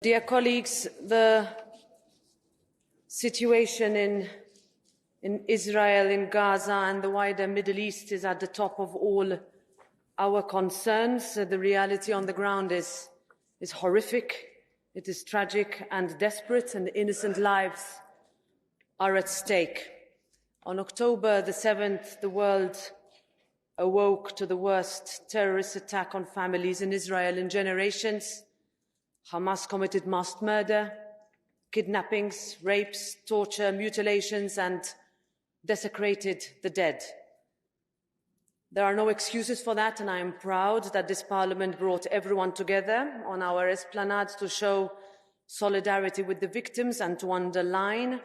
Dear colleagues, the situation in Israel, in Gaza and the wider Middle East is at the top of all our concerns. The reality on the ground is horrific, it is tragic and desperate, and innocent lives are at stake. On October the 7th, the world awoke to the worst terrorist attack on families in Israel in generations. Hamas committed mass murder, kidnappings, rapes, torture, mutilations, and desecrated the dead. There are no excuses for that, and I am proud that this Parliament brought everyone together on our esplanade to show solidarity with the victims and to underline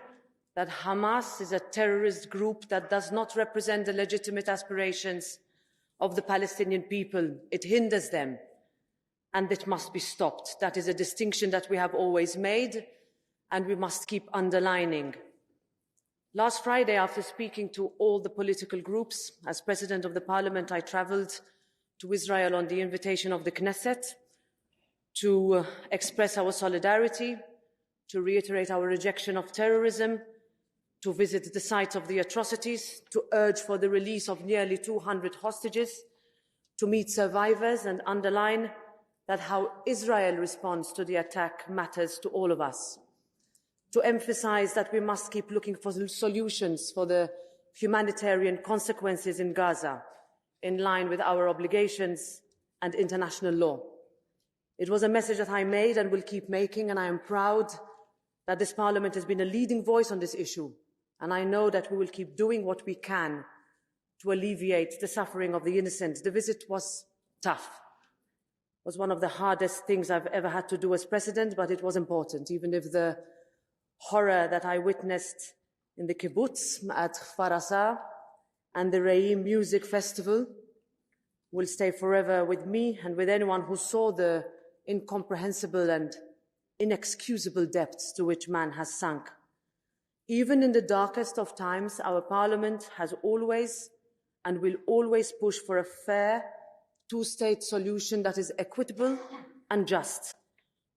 that Hamas is a terrorist group that does not represent the legitimate aspirations of the Palestinian people. It hinders them, and it must be stopped. That is a distinction that we have always made, and we must keep underlining. Last Friday, after speaking to all the political groups, as President of the Parliament, I travelled to Israel on the invitation of the Knesset to express our solidarity, to reiterate our rejection of terrorism, to visit the site of the atrocities, to urge for the release of nearly 200 hostages, to meet survivors and underline that how Israel responds to the attack matters to all of us, to emphasize that we must keep looking for solutions for the humanitarian consequences in Gaza, in line with our obligations and international law. It was a message that I made and will keep making, and I am proud that this Parliament has been a leading voice on this issue, and I know that we will keep doing what we can to alleviate the suffering of the innocent. The visit was tough. It was one of the hardest things I've ever had to do as President, but it was important, even if the horror that I witnessed in the kibbutz at Kfar Aza and the Re'im Music Festival will stay forever with me and with anyone who saw the incomprehensible and inexcusable depths to which man has sunk. Even in the darkest of times, our Parliament has always and will always push for a fair two-state solution that is equitable and just.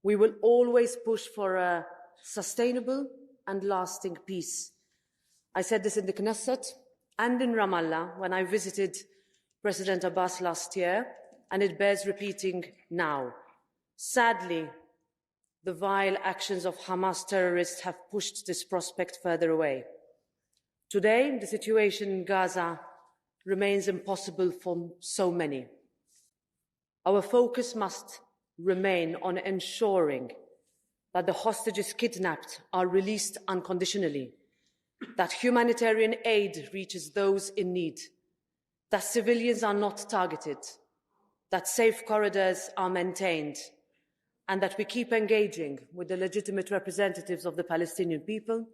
We will always push for a sustainable and lasting peace. I said this in the Knesset and in Ramallah when I visited President Abbas last year, and it bears repeating now. Sadly, the vile actions of Hamas terrorists have pushed this prospect further away. Today, the situation in Gaza remains impossible for so many. Our focus must remain on ensuring that the hostages kidnapped are released unconditionally, that humanitarian aid reaches those in need, that civilians are not targeted, that safe corridors are maintained, and that we keep engaging with the legitimate representatives of the Palestinian people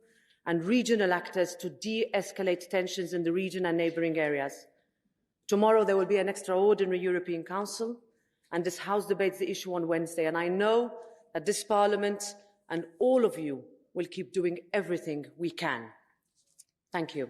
and regional actors to de-escalate tensions in the region and neighbouring areas. Tomorrow there will be an extraordinary European Council, and this House debates the issue on Wednesday, and I know that this Parliament and all of you will keep doing everything we can. Thank you.